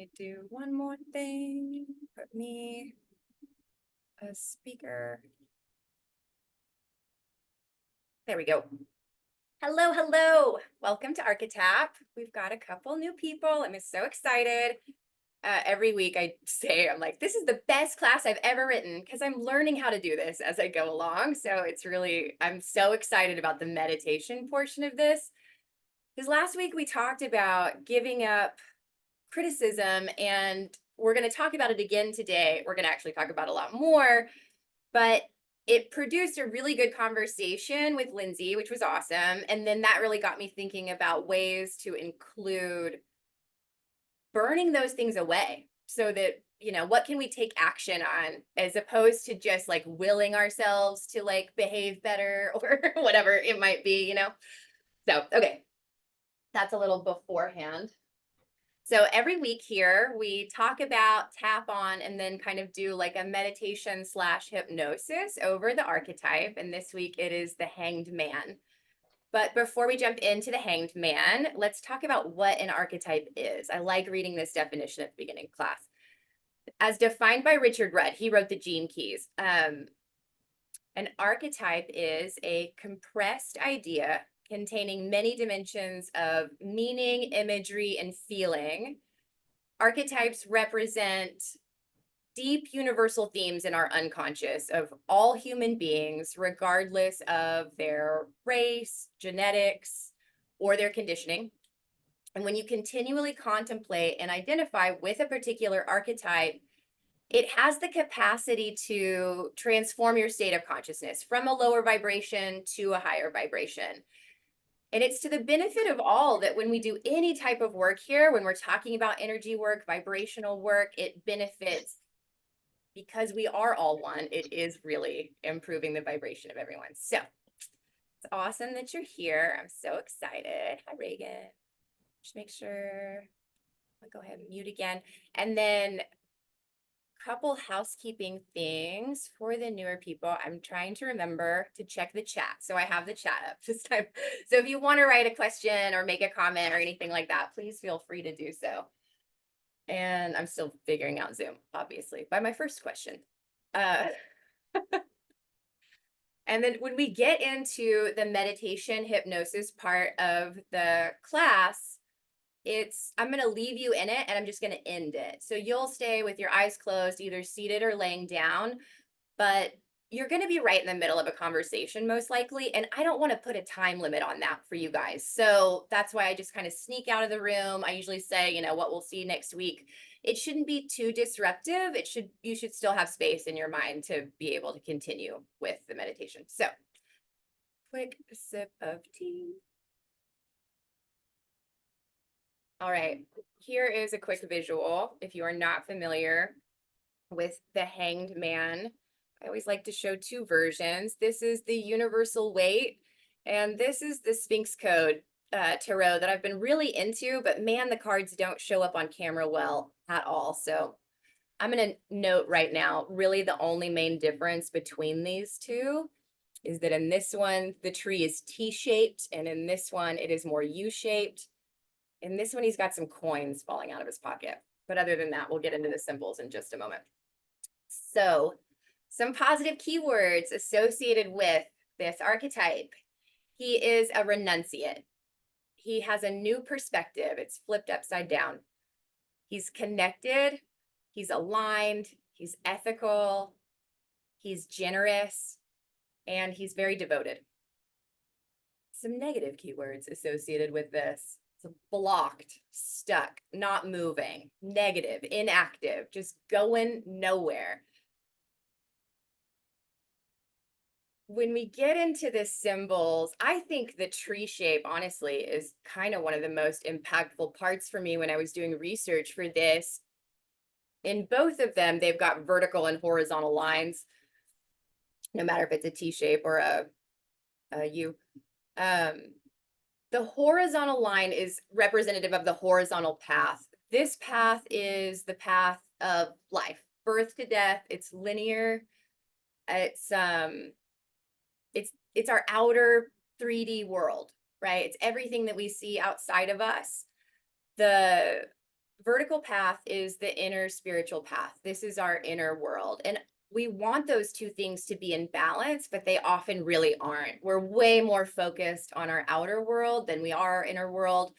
me do one more thing. Put me a speaker. There we go. Hello, hello. Welcome to ArcheTAP. We've got a couple new people. I'm so excited. Every week I say, I'm like, this is the best class I've ever written because I'm learning how to do this as I go along. So it's really, I'm so excited about the meditation portion of this. Because last week we talked about giving up criticism, and we're going to talk about it again today. We're going to actually talk about a lot more, but it produced a really good conversation with Lindsay, which was awesome. And then that really got me thinking about ways to include burning those things away so that, what can we take action on as opposed to just like willing ourselves to like behave better or whatever it might be. So, okay, that's a little beforehand. So every week here, we talk about, tap on, and then kind of do like a meditation / hypnosis over the archetype. And this week it is the Hanged Man. But before we jump into the Hanged Man, let's talk about what an archetype is. I like reading this definition at the beginning of class. As defined by Richard Rudd, he wrote the Gene Keys. An archetype is a compressed idea containing many dimensions of meaning, imagery, and feeling. Archetypes represent deep universal themes in our unconscious of all human beings, regardless of their race, genetics, or their conditioning. And when you continually contemplate and identify with a particular archetype, it has the capacity to transform your state of consciousness from a lower vibration to a higher vibration. And it's to the benefit of all that when we do any type of work here, when we're talking about energy work, vibrational work, it benefits because we are all one. It is really improving the vibration of everyone. So it's awesome that you're here. I'm so excited. Hi, Reagan. Just make sure. I'll go ahead and mute again. And then couple housekeeping things for the newer people. I'm trying to remember to check the chat. So I have the chat up this time. So if you want to write a question or make a comment or anything like that, please feel free to do so. And I'm still figuring out Zoom, obviously, by my first question. And then when we get into the meditation hypnosis part of the class, I'm going to leave you in it and I'm just going to end it. So you'll stay with your eyes closed, either seated or laying down, but you're going to be right in the middle of a conversation most likely. And I don't want to put a time limit on that for you guys. So that's why I just kind of sneak out of the room. I usually say, what we'll see next week. It shouldn't be too disruptive. You should still have space in your mind to be able to continue with the meditation. So quick sip of tea. All right, here is a quick visual. If you are not familiar with the Hanged Man, I always like to show two versions. This is the universal weight, and this is the Sphinx Code tarot that I've been really into, but man, the cards don't show up on camera well at all. So I'm going to note right now, really the only main difference between these two is that in this one, the tree is T-shaped, and in this one, it is more U-shaped. In this one, he's got some coins falling out of his pocket. But other than that, we'll get into the symbols in just a moment. So some positive keywords associated with this archetype. He is a renunciate. He has a new perspective. It's flipped upside down. He's connected. He's aligned. He's ethical. He's generous. And he's very devoted. Some negative keywords associated with this. Blocked, stuck, not moving, negative, inactive, just going nowhere. When we get into the symbols, I think the tree shape, honestly, is kind of one of the most impactful parts for me when I was doing research for this. In both of them, they've got vertical and horizontal lines, no matter if it's a T shape or a U. The horizontal line is representative of the horizontal path. This path is the path of life, birth to death. It's linear. It's our outer 3D world, right? It's everything that we see outside of us. The vertical path is the inner spiritual path. This is our inner world. And we want those two things to be in balance, but they often really aren't. We're way more focused on our outer world than we are our inner world.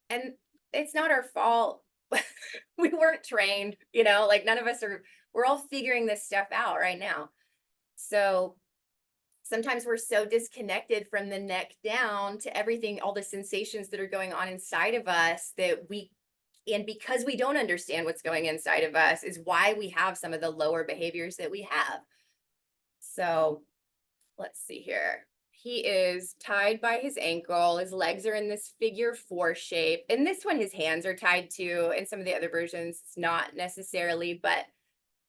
And it's not our fault. We weren't trained, like none of us are, we're all figuring this stuff out right now. So sometimes we're so disconnected from the neck down to everything, all the sensations that are going on inside of us and because we don't understand what's going inside of us is why we have some of the lower behaviors that we have. So let's see here. He is tied by his ankle. His legs are in this figure 4 shape. In this one, his hands are tied too. In some of the other versions, it's not necessarily, but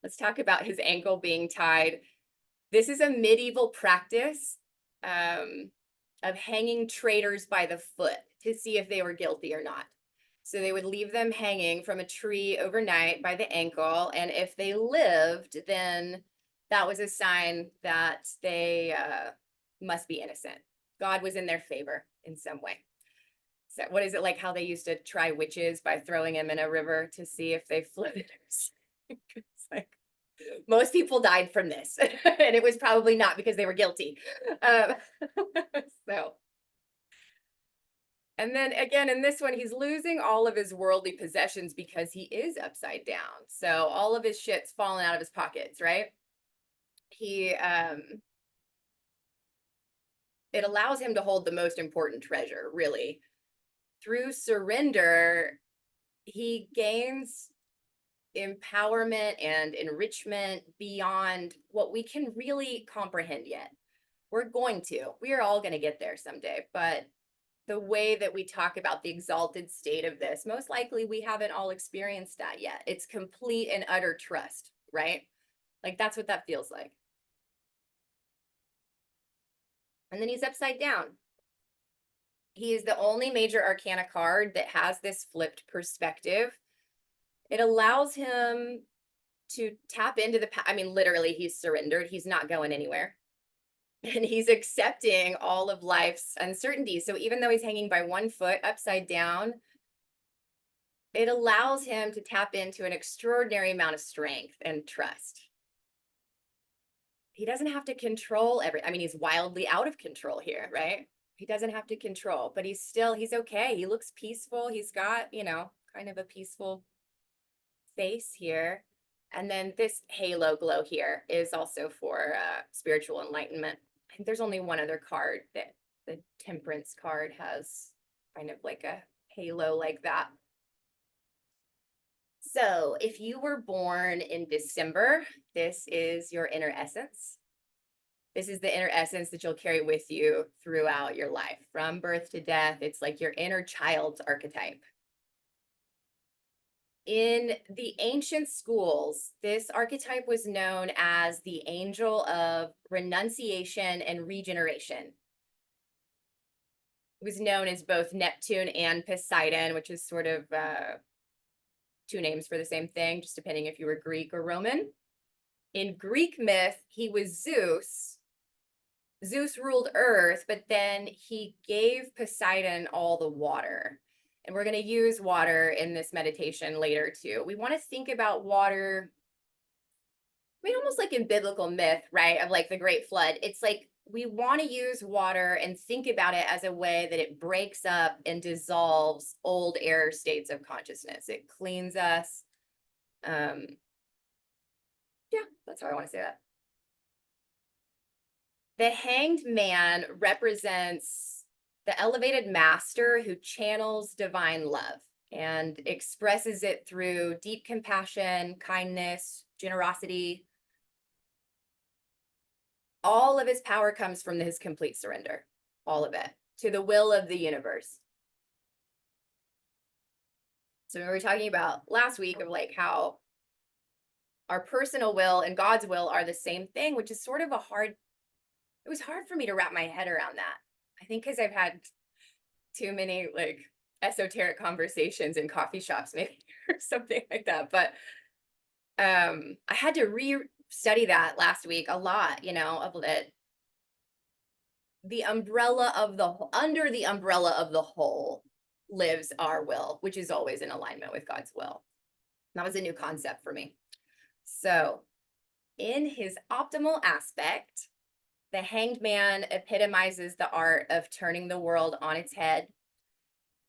let's talk about his ankle being tied. This is a medieval practice of hanging traitors by the foot to see if they were guilty or not. So they would leave them hanging from a tree overnight by the ankle. And if they lived, then that was a sign that they must be innocent. God was in their favor in some way. So what is it like how they used to try witches by throwing them in a river to see if they floated? It's like, most people died from this, and it was probably not because they were guilty. So, and then again, in this one, he's losing all of his worldly possessions because he is upside down. So all of his shit's falling out of his pockets, right? It allows him to hold the most important treasure, really. Through surrender, he gains empowerment and enrichment beyond what we can really comprehend yet. We are all going to get there someday, but the way that we talk about the exalted state of this, most likely we haven't all experienced that yet. It's complete and utter trust, right? Like that's what that feels like. And then he's upside down. He is the only major arcana card that has this flipped perspective. It allows him to tap into literally he's surrendered. He's not going anywhere. And he's accepting all of life's uncertainties. So even though he's hanging by one foot upside down, it allows him to tap into an extraordinary amount of strength and trust. He doesn't have to control he's wildly out of control here, right? He doesn't have to control, but he's okay. He looks peaceful. He's got, kind of a peaceful face here. And then this halo glow here is also for spiritual enlightenment. I think there's only one other card that the Temperance card has kind of like a halo like that. So if you were born in December, this is your inner essence. This is the inner essence that you'll carry with you throughout your life. From birth to death, it's like your inner child's archetype. In the ancient schools, this archetype was known as the angel of renunciation and regeneration. It was known as both Neptune and Poseidon, which is sort of two names for the same thing, just depending if you were Greek or Roman. In Greek myth, he was Zeus. Zeus ruled Earth, but then he gave Poseidon all the water. And we're going to use water in this meditation later too. We want to think about water, almost like in biblical myth, right? Of like the Great Flood. It's like we want to use water and think about it as a way that it breaks up and dissolves old error states of consciousness. It cleans us. Yeah, that's how I want to say that. The Hanged Man represents the elevated master who channels divine love and expresses it through deep compassion, kindness, generosity. All of his power comes from his complete surrender, all of it, to the will of the universe. So we were talking about last week of like how our personal will and God's will are the same thing, which is sort of it was hard for me to wrap my head around that. I think because I've had too many like esoteric conversations in coffee shops, maybe, or something like that. But I had to re-study that last week a lot, of it. The umbrella of under the umbrella of the whole lives our will, which is always in alignment with God's will. That was a new concept for me. So, in his optimal aspect, the Hanged Man epitomizes the art of turning the world on its head.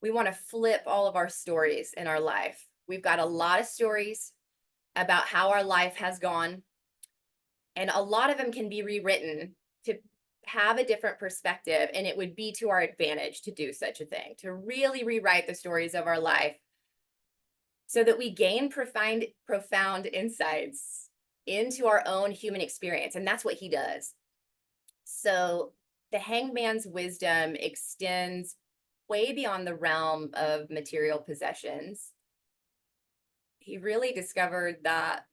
We want to flip all of our stories in our life. We've got a lot of stories about how our life has gone, and a lot of them can be rewritten to have a different perspective, and it would be to our advantage to do such a thing, to really rewrite the stories of our life so that we gain profound insights into our own human experience. And that's what he does. So the Hanged Man's wisdom extends way beyond the realm of material possessions. He really discovered that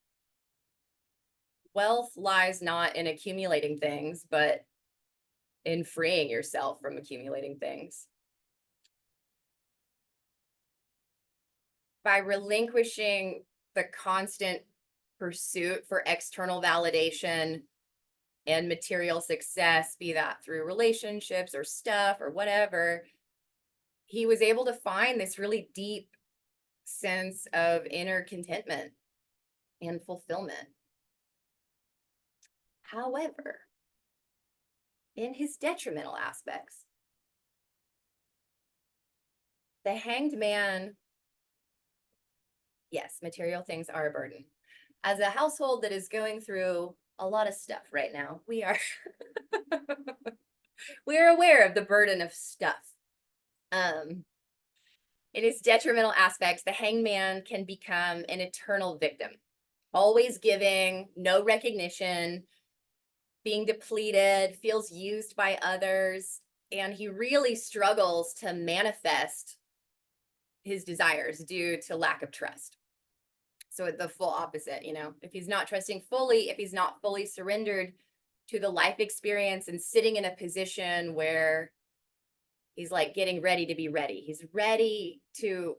wealth lies not in accumulating things, but in freeing yourself from accumulating things. By relinquishing the constant pursuit for external validation and material success, be that through relationships or stuff or whatever, he was able to find this really deep sense of inner contentment and fulfillment. However, in his detrimental aspects, the Hanged Man, yes, material things are a burden. As a household that is going through a lot of stuff right now, we are aware of the burden of stuff. In its detrimental aspects, the Hanged Man can become an eternal victim, always giving, no recognition, being depleted, feels used by others, and he really struggles to manifest his desires due to lack of trust. So the full opposite, if he's not trusting fully, if he's not fully surrendered to the life experience and sitting in a position where he's like getting ready to be ready, he's ready to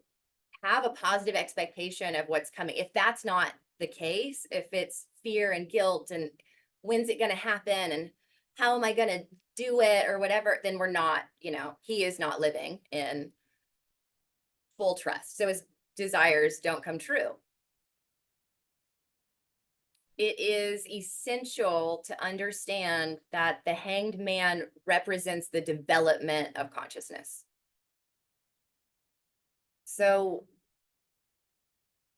have a positive expectation of what's coming. If that's not the case, if it's fear and guilt and when's it going to happen and how am I going to do it or whatever, then we're not, he is not living in full trust. So his desires don't come true. It is essential to understand that the Hanged Man represents the development of consciousness. So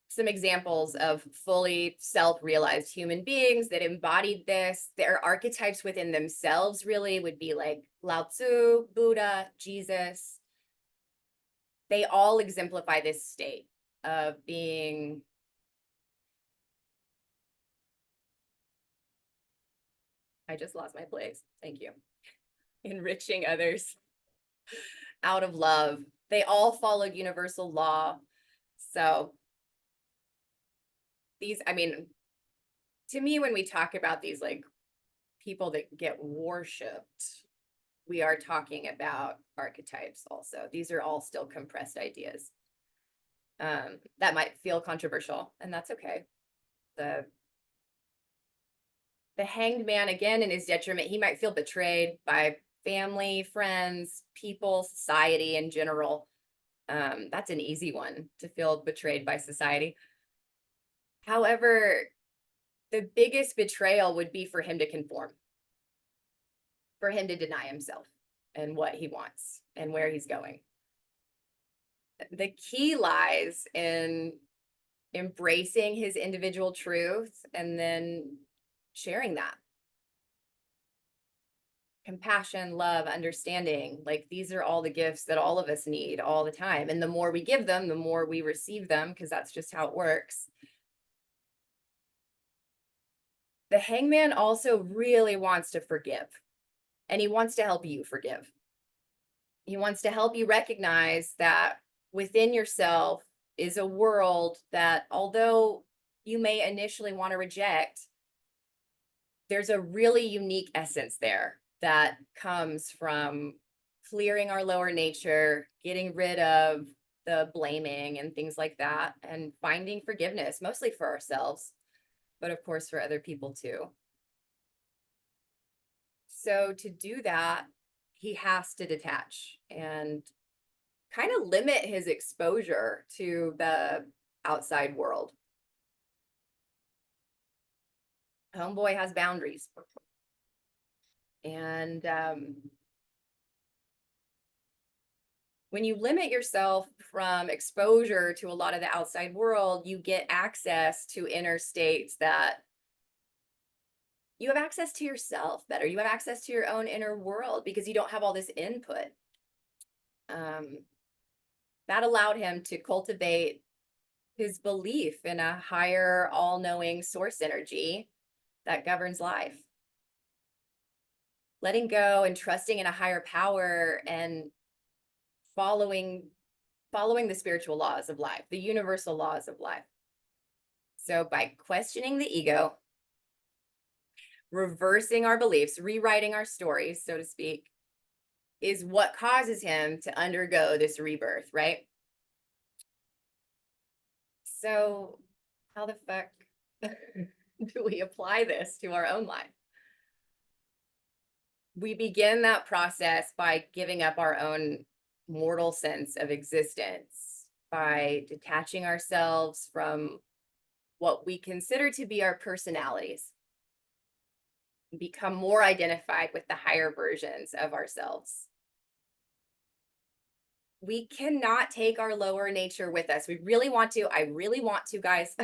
some examples of fully self-realized human beings that embodied this, their archetypes within themselves really would be like Lao Tzu, Buddha, Jesus. They all exemplify this state of being I just lost my place. Thank you. Enriching others out of love. They all followed universal law. So to me, when we talk about these like people that get worshipped, we are talking about archetypes also. These are all still compressed ideas. That might feel controversial, and that's okay. The Hanged Man, again, in his detriment, he might feel betrayed by family, friends, people, society in general. That's an easy one, to feel betrayed by society. However, the biggest betrayal would be for him to conform, for him to deny himself and what he wants and where he's going. The key lies in embracing his individual truth and then sharing that. Compassion, love, understanding, like these are all the gifts that all of us need all the time. And the more we give them, the more we receive them, because that's just how it works. The Hanged Man also really wants to forgive, and he wants to help you forgive. He wants to help you recognize that within yourself is a world that, although you may initially want to reject, there's a really unique essence there that comes from clearing our lower nature, getting rid of the blaming and things like that, and finding forgiveness, mostly for ourselves, but of course for other people too. So to do that, he has to detach. And kind of limit his exposure to the outside world. Homeboy has boundaries. And when you limit yourself from exposure to a lot of the outside world, you get access to inner states that you have access to yourself better. You have access to your own inner world because you don't have all this input. That allowed him to cultivate his belief in a higher, all-knowing source energy that governs life. Letting go and trusting in a higher power and following the spiritual laws of life, the universal laws of life. So by questioning the ego, reversing our beliefs, rewriting our stories, so to speak, is what causes him to undergo this rebirth, right? So how the fuck do we apply this to our own life? We begin that process by giving up our own mortal sense of existence, by detaching ourselves from what we consider to be our personalities, become more identified with the higher versions of ourselves. We cannot take our lower nature with us. We really want to. I really want to, guys.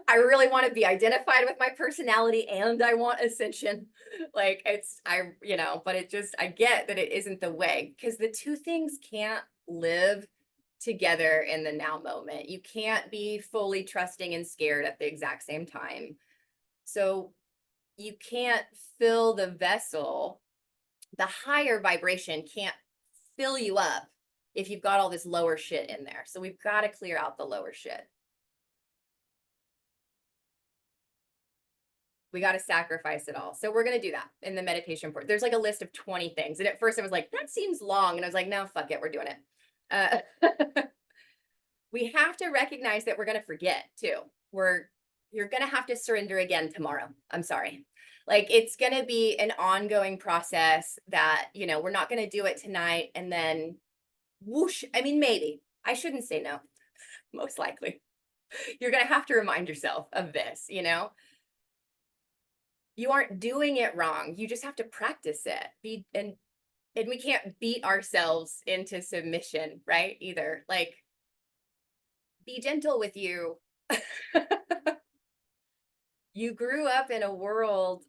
I really want to be identified with my personality and I want ascension. Like but it just, I get that it isn't the way because the two things can't live together in the now moment. You can't be fully trusting and scared at the exact same time. So you can't fill the vessel. The higher vibration can't fill you up if you've got all this lower shit in there. So we've got to clear out the lower shit. We got to sacrifice it all. So we're going to do that in the meditation part. There's like a list of 20 things. And at first I was like, that seems long. And I was like, no, fuck it. We're doing it. We have to recognize that we're going to forget too. You're going to have to surrender again tomorrow. I'm sorry. Like it's going to be an ongoing process that, we're not going to do it tonight and then whoosh. I mean, maybe. I shouldn't say no. Most likely. You're going to have to remind yourself of this, You aren't doing it wrong. You just have to practice it. And we can't beat ourselves into submission, right? Either. Like, be gentle with you. You grew up in a world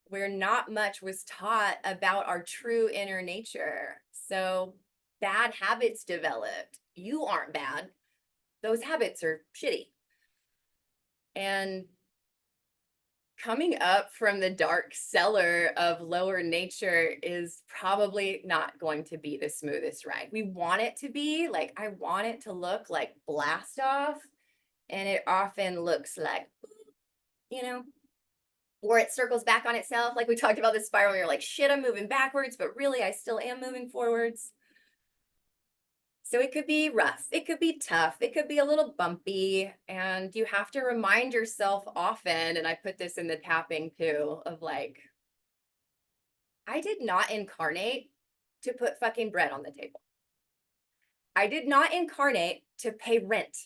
where not much was taught about our true inner nature. So bad habits developed. You aren't bad. Those habits are shitty. And coming up from the dark cellar of lower nature is probably not going to be the smoothest ride. We want it to be. Like, I want it to look like blast off. And it often looks like, or it circles back on itself. Like we talked about this spiral, you're like, shit, I'm moving backwards, but really I still am moving forwards. So it could be rough, it could be tough, it could be a little bumpy, and you have to remind yourself often, and I put this in the tapping too, of like, I did not incarnate to put fucking bread on the table. I did not incarnate to pay rent.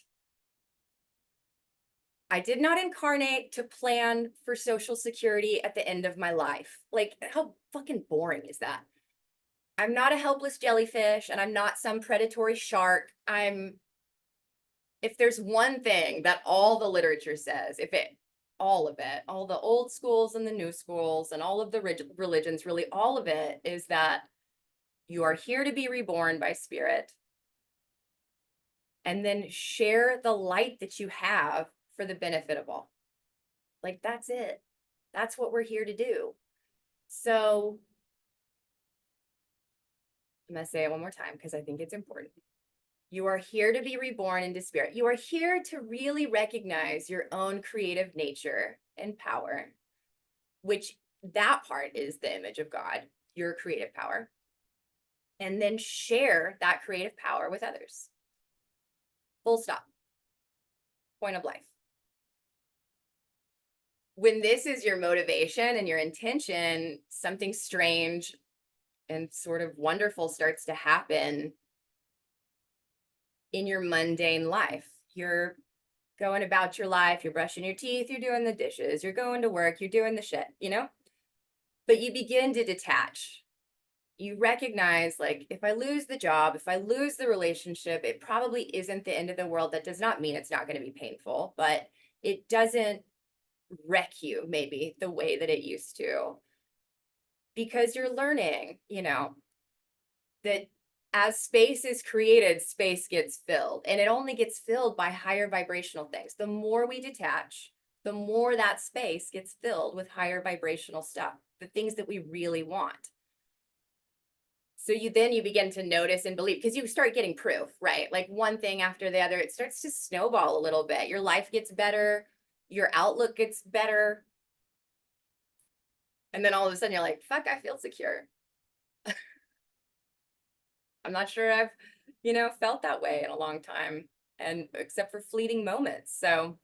I did not incarnate to plan for Social Security at the end of my life. Like, how fucking boring is that? I'm not a helpless jellyfish and I'm not some predatory shark. If there's one thing that all the literature says, all of it, all the old schools and the new schools and all of the religions, really all of it is that you are here to be reborn by spirit and then share the light that you have for the benefit of all. Like, that's it. That's what we're here to do. So I'm going to say it one more time because I think it's important. You are here to be reborn into spirit. You are here to really recognize your own creative nature and power, which that part is the image of God, your creative power, and then share that creative power with others. Full stop. Point of life. When this is your motivation and your intention, something strange and sort of wonderful starts to happen in your mundane life. You're going about your life, you're brushing your teeth, you're doing the dishes, you're going to work, you're doing the shit, you know? But you begin to detach. You recognize, like, if I lose the job, if I lose the relationship, it probably isn't the end of the world. That does not mean it's not going to be painful, but it doesn't wreck you maybe the way that it used to, because you're learning, that as space is created, space gets filled, and it only gets filled by higher vibrational things. The more we detach, the more that space gets filled with higher vibrational stuff, the things that we really want. So you begin to notice and believe, because you start getting proof, right? Like one thing after the other, it starts to snowball a little bit. Your life gets better, your outlook gets better. And then all of a sudden you're like, fuck, I feel secure. I'm not sure I've, felt that way in a long time, and except for fleeting moments. So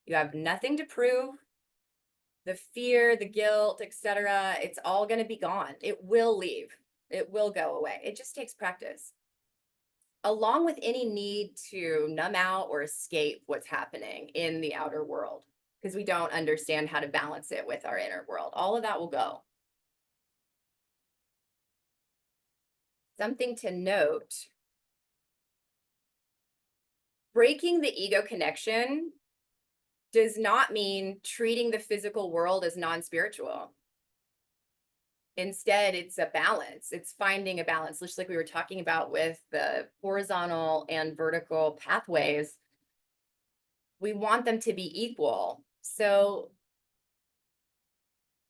you have nothing to prove. The fear, the guilt, etc., it's all going to be gone. It will leave. It will go away. It just takes practice, along with any need to numb out or escape what's happening in the outer world, because we don't understand how to balance it with our inner world. All of that will go. Something to note: breaking the ego connection does not mean treating the physical world as non-spiritual. Instead, it's a balance. It's finding a balance, just like we were talking about with the horizontal and vertical pathways. We want them to be equal. So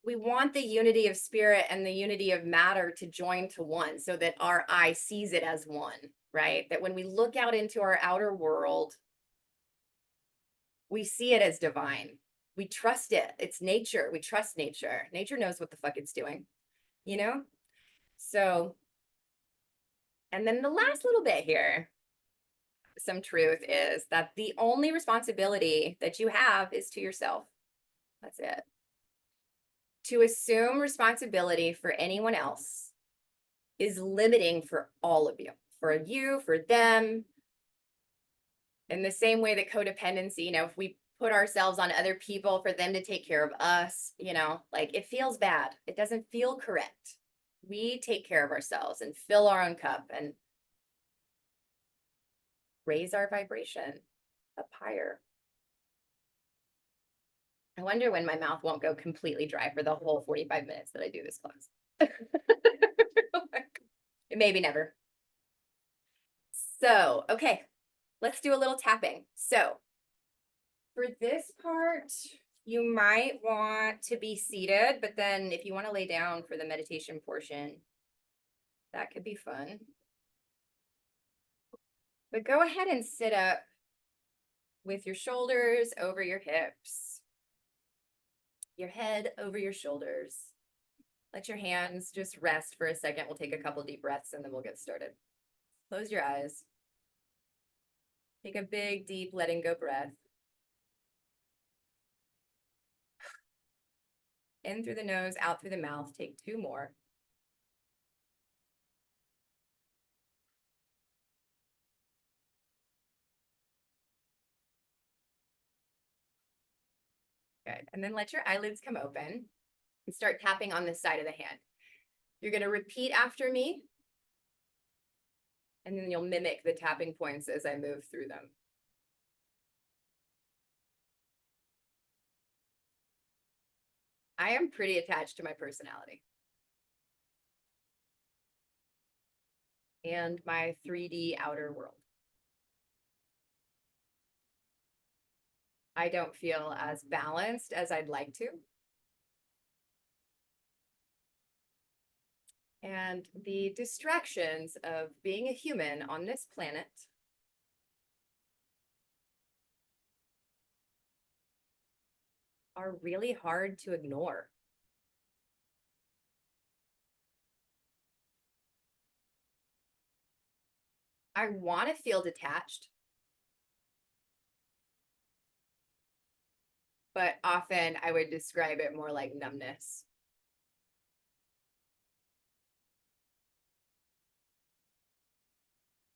we want the unity of spirit and the unity of matter to join to one, so that our eye sees it as one, right? That when we look out into our outer world, we see it as divine. We trust it. It's nature. We trust nature. Nature knows what the fuck it's doing, you know? So, and then the last little bit here, some truth is that the only responsibility that you have is to yourself. That's it. To assume responsibility for anyone else is limiting for all of you, for them. In the same way that codependency, if we put ourselves on other people for them to take care of us, like, it feels bad. It doesn't feel correct. We take care of ourselves and fill our own cup and raise our vibration up higher. I wonder when my mouth won't go completely dry for the whole 45 minutes that I do this class. Maybe never. So, okay, let's do a little tapping. So for this part, you might want to be seated, but then if you want to lay down for the meditation portion, that could be fun. But go ahead and sit up with your shoulders over your hips, your head over your shoulders. Let your hands just rest for a second. We'll take a couple deep breaths and then we'll get started. Close your eyes. Take a big, deep, letting go breath. In through the nose, out through the mouth. Take 2 more. Good. And then let your eyelids come open and start tapping on this side of the hand. You're going to repeat after me, and then you'll mimic the tapping points as I move through them. I am pretty attached to my personality and my 3D outer world. I don't feel as balanced as I'd like to. And the distractions of being a human on this planet are really hard to ignore. I want to feel detached, but often I would describe it more like numbness.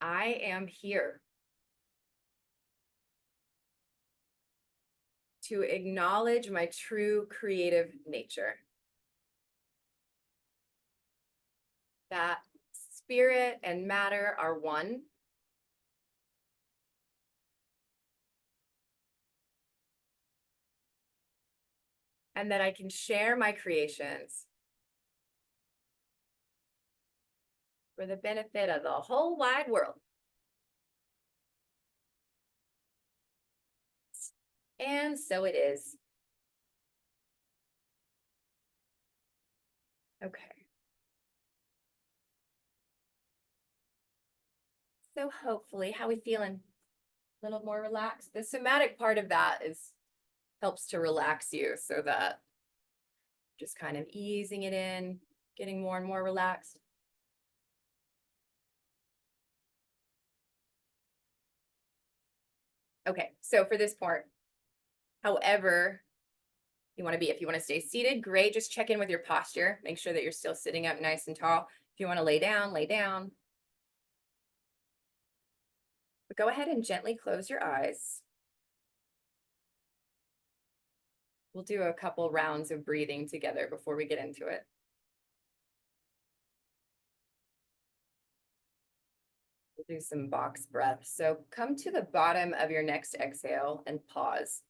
I am here to acknowledge my true creative nature. That spirit and matter are one. And that I can share my creations for the benefit of the whole wide world. And so it is. Okay. So hopefully, how we feeling? A little more relaxed. The somatic part of that is helps to relax you so that just kind of easing it in, getting more and more relaxed. Okay, so for this part, however you want to be, if you want to stay seated, great. Just check in with your posture. Make sure that you're still sitting up nice and tall. If you want to lay down, lay down. But go ahead and gently close your eyes. We'll do a couple rounds of breathing together before we get into it. We'll do some box breaths. So come to the bottom of your next exhale and pause.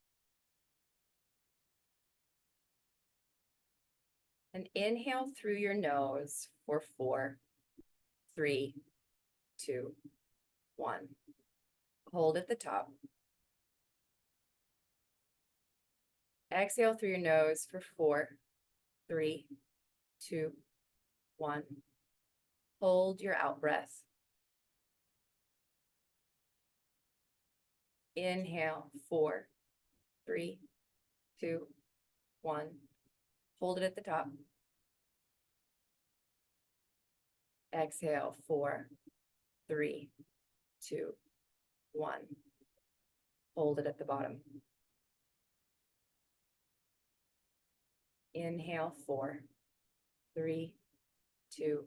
And inhale through your nose for 4, 3, 2, 1. Hold at the top. Exhale through your nose for 4, 3, 2, 1. Hold your out breath. Inhale, 4, 3, 2, 1. Hold it at the top. Exhale, 4, 3, 2, 1. Hold it at the bottom. Inhale, 4, 3, 2,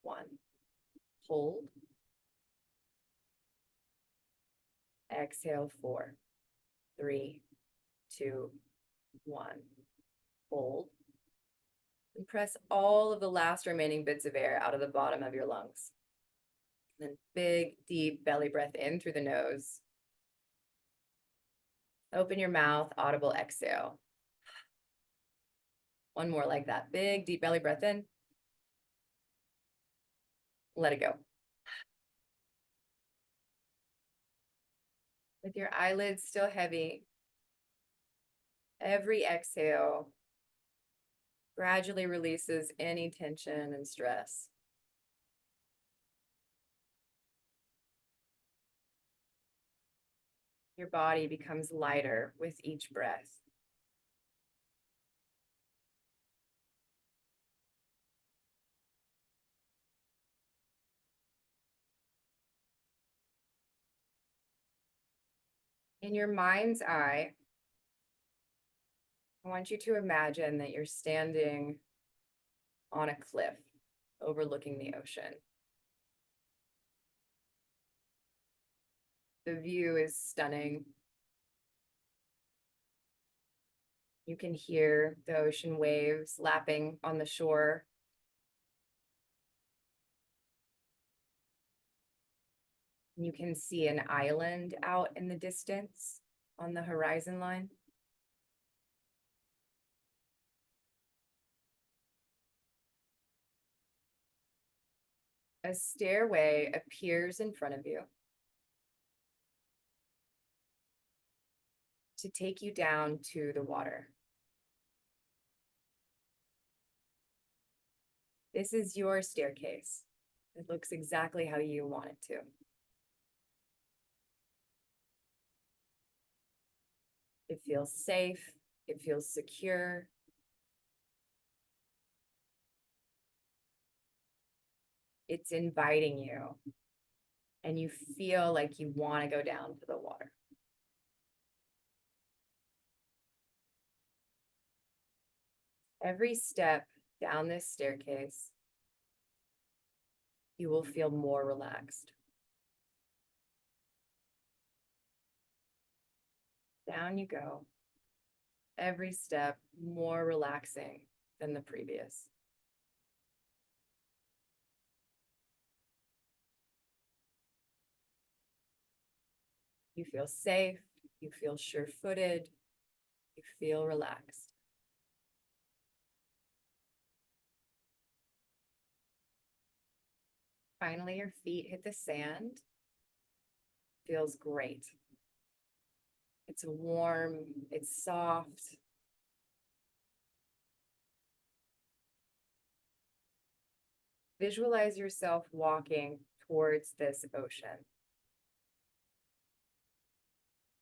1. Hold. Exhale, 4, 3, 2, 1. Hold. And press all of the last remaining bits of air out of the bottom of your lungs. And then big, deep belly breath in through the nose. Open your mouth, audible exhale. One more like that. Big, deep belly breath in. Let it go. With your eyelids still heavy, every exhale gradually releases any tension and stress. Your body becomes lighter with each breath. In your mind's eye, I want you to imagine that you're standing on a cliff overlooking the ocean. The view is stunning. You can hear the ocean waves lapping on the shore. You can see an island out in the distance on the horizon line. A stairway appears in front of you to take you down to the water. This is your staircase. It looks exactly how you want it to. It feels safe. It feels secure. It's inviting you, and you feel like you want to go down to the water. Every step down this staircase, you will feel more relaxed. Down you go. Every step more relaxing than the previous. You feel safe, you feel sure-footed, you feel relaxed. Finally, your feet hit the sand. Feels great. It's warm, it's soft. Visualize yourself walking towards this ocean.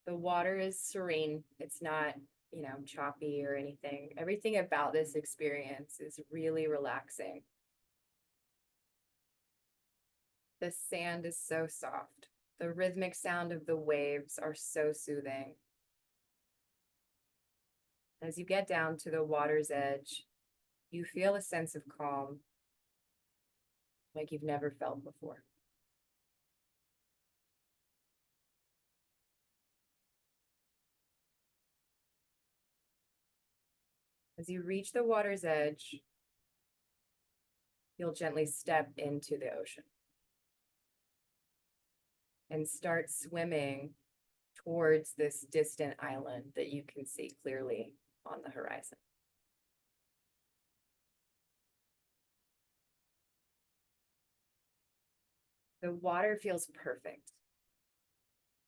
The water is serene. It's not, choppy or anything. Everything about this experience is really relaxing. The sand is so soft. The rhythmic sound of the waves are so soothing. As you get down to the water's edge, you feel a sense of calm like you've never felt before. As you reach the water's edge, you'll gently step into the ocean and start swimming towards this distant island that you can see clearly on the horizon. The water feels perfect.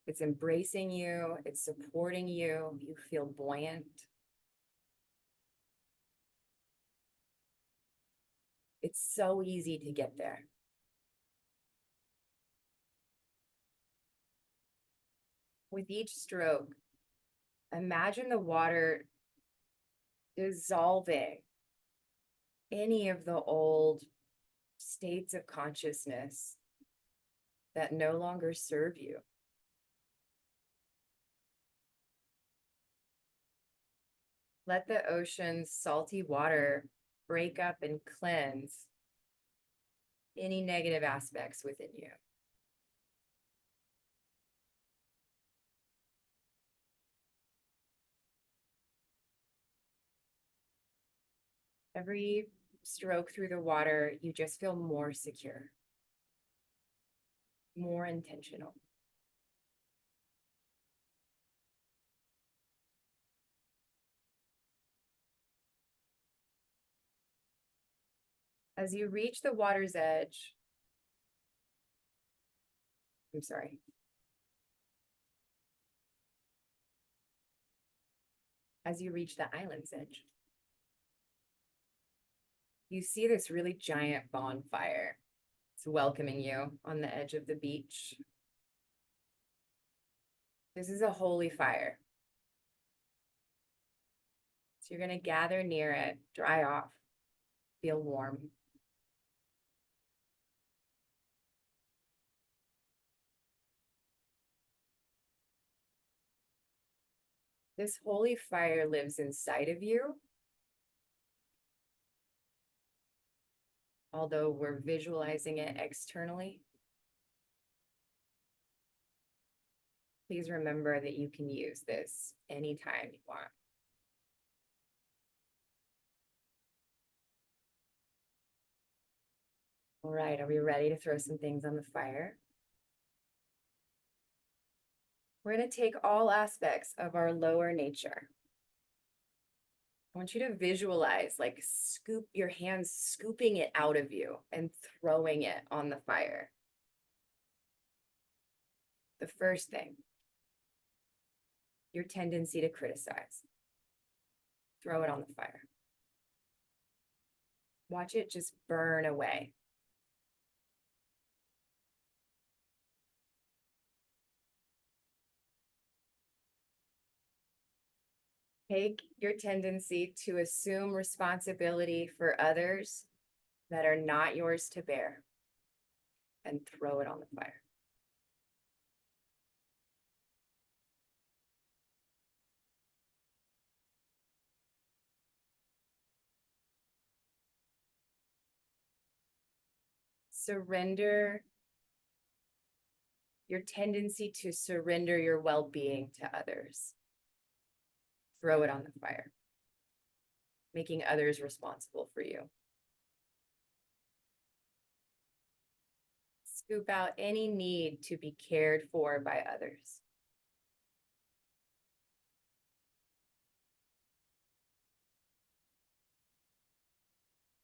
It's embracing you, it's supporting you, you feel buoyant. It's so easy to get there. With each stroke, imagine the water dissolving any of the old states of consciousness that no longer serve you. Let the ocean's salty water break up and cleanse any negative aspects within you. Every stroke through the water, you just feel more secure, more intentional. As you reach the water's edge, I'm sorry. As you reach the island's edge, you see this really giant bonfire. It's welcoming you on the edge of the beach. This is a holy fire. So you're going to gather near it, dry off, feel warm. This holy fire lives inside of you, although we're visualizing it externally. Please remember that you can use this anytime you want. All right, are we ready to throw some things on the fire? We're going to take all aspects of our lower nature. I want you to visualize, like, scoop your hands, scooping it out of you and throwing it on the fire. The first thing, your tendency to criticize. Throw it on the fire. Watch it just burn away. Take your tendency to assume responsibility for others that are not yours to bear and throw it on the fire. Surrender your tendency to surrender your well-being to others. throw it on the fire, making others responsible for you. Scoop out any need to be cared for by others.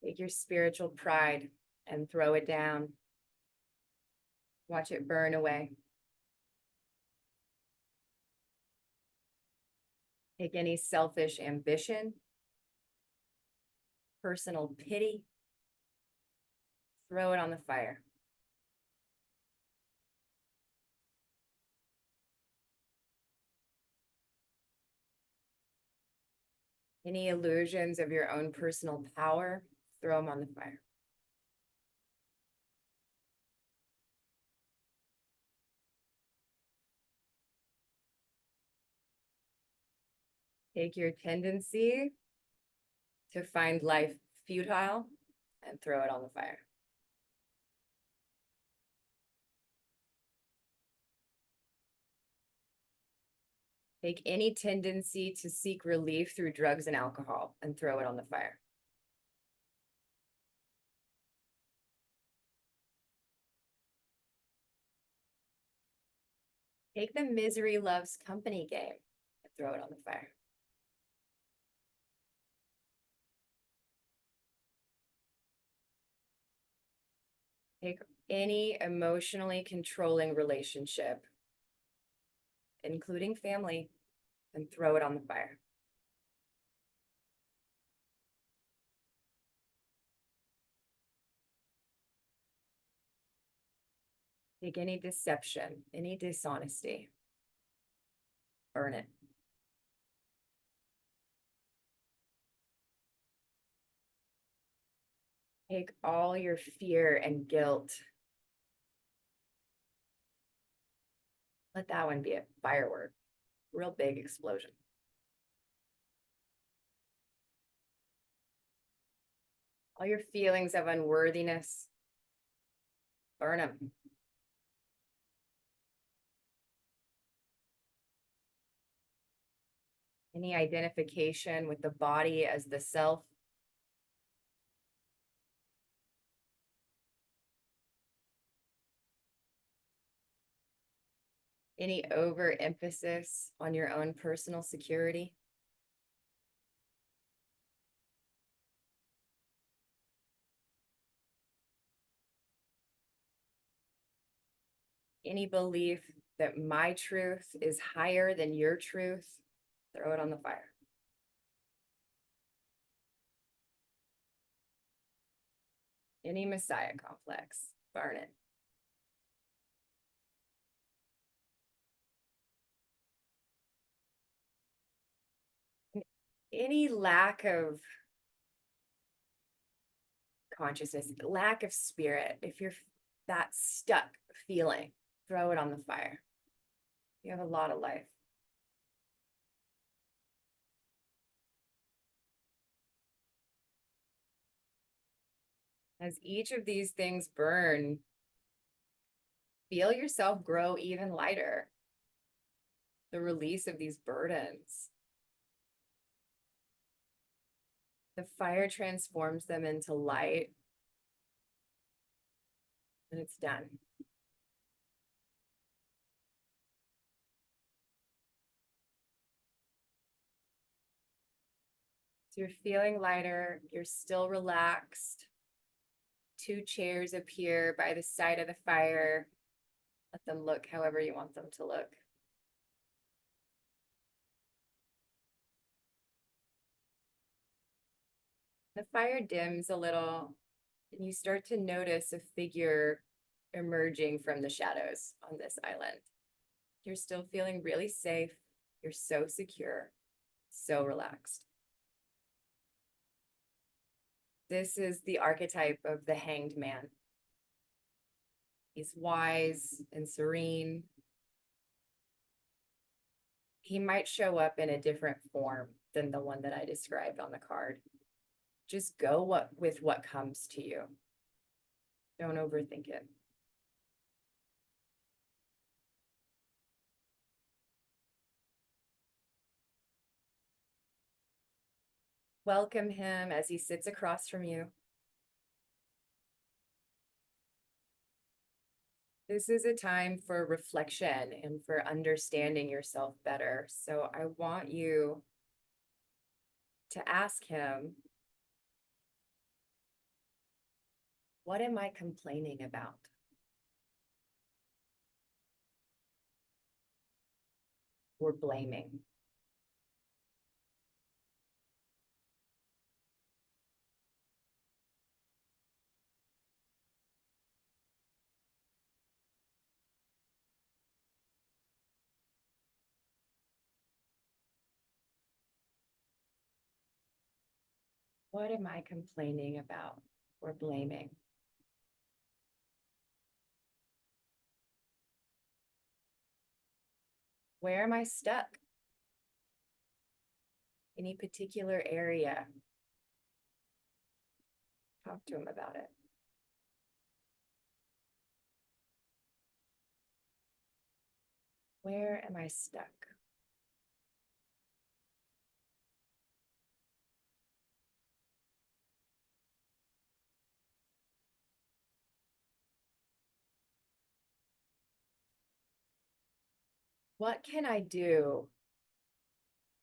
Take your spiritual pride and throw it down. Watch it burn away. Take any selfish ambition, personal pity, throw it on the fire. Any illusions of your own personal power, throw them on the fire. Take your tendency to find life futile and throw it on the fire. Take any tendency to seek relief through drugs and alcohol and throw it on the fire. Take the misery loves company game and throw it on the fire. Take any emotionally controlling relationship, including family, and throw it on the fire. Take any deception, any dishonesty, burn it. Take all your fear and guilt. Let that one be a firework, real big explosion. All your feelings of unworthiness, burn them. Any identification with the body as the self. Any overemphasis on your own personal security. Any belief that my truth is higher than your truth, throw it on the fire. Any Messiah complex, burn it. Any lack of consciousness, lack of spirit, if you're that stuck feeling, throw it on the fire. You have a lot of life. As each of these things burn, feel yourself grow even lighter. The release of these burdens. The fire transforms them into light, and it's done. So you're feeling lighter, you're still relaxed. 2 chairs appear by the side of the fire. Let them look however you want them to look. The fire dims a little, and you start to notice a figure emerging from the shadows on this island. You're still feeling really safe. You're so secure, so relaxed. This is the archetype of the hanged man. He's wise and serene. He might show up in a different form than the one that I described on the card. Just go with what comes to you. Don't overthink it. welcome him as he sits across from you. This is a time for reflection and for understanding yourself better. So I want you to ask him, what am I complaining about? Or blaming? What am I complaining about or blaming? Where am I stuck? Any particular area? Talk to him about it. Where am I stuck? What can I do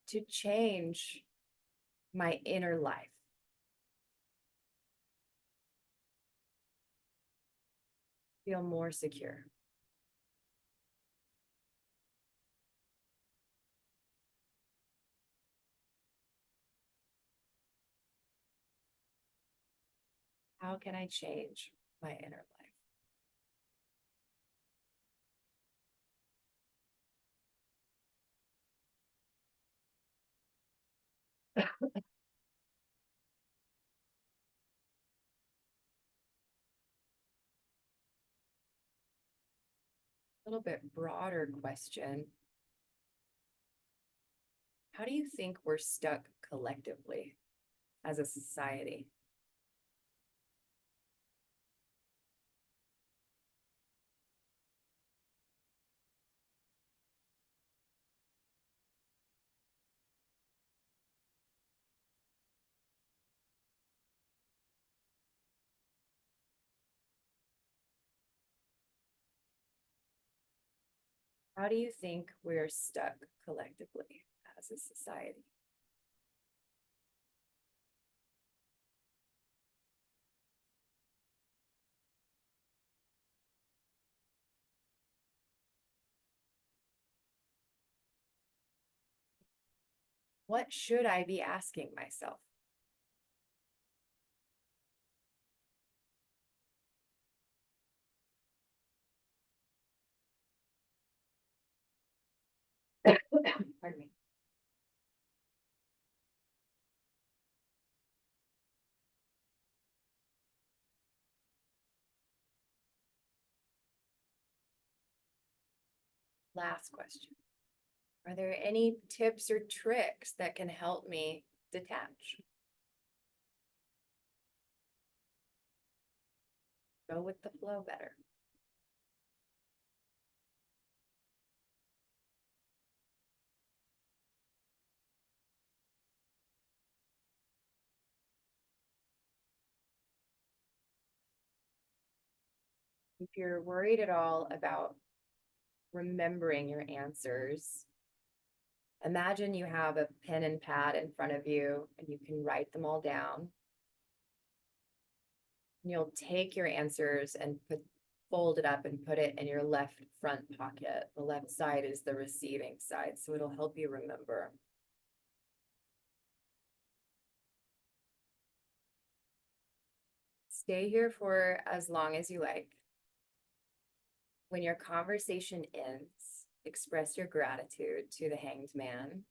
to change my inner life? Feel more secure. How can I change my inner life? A little bit broader question. How do you think we're stuck collectively as a society? How do you think we're stuck collectively as a society? What should I be asking myself? Pardon me. Last question. Are there any tips or tricks that can help me detach? Go with the flow better. If you're worried at all about remembering your answers, imagine you have a pen and pad in front of you and you can write them all down. And you'll take your answers and fold it up and put it in your left front pocket. The left side is the receiving side, so it'll help you remember. Stay here for as long as you like. When your conversation ends, express your gratitude to the hanged man.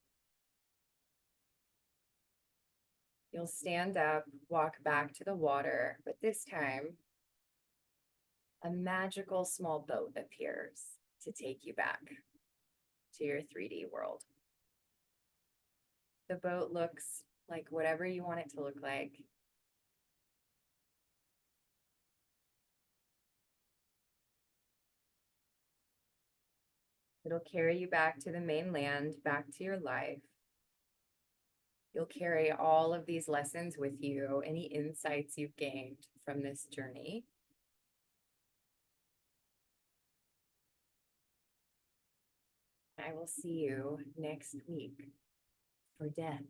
You'll stand up, walk back to the water, but this time, a magical small boat appears to take you back to your 3D world. The boat looks like whatever you want it to look like. It'll carry you back to the mainland, back to your life. you'll carry all of these lessons with you, any insights you've gained from this journey. I will see you next week for death.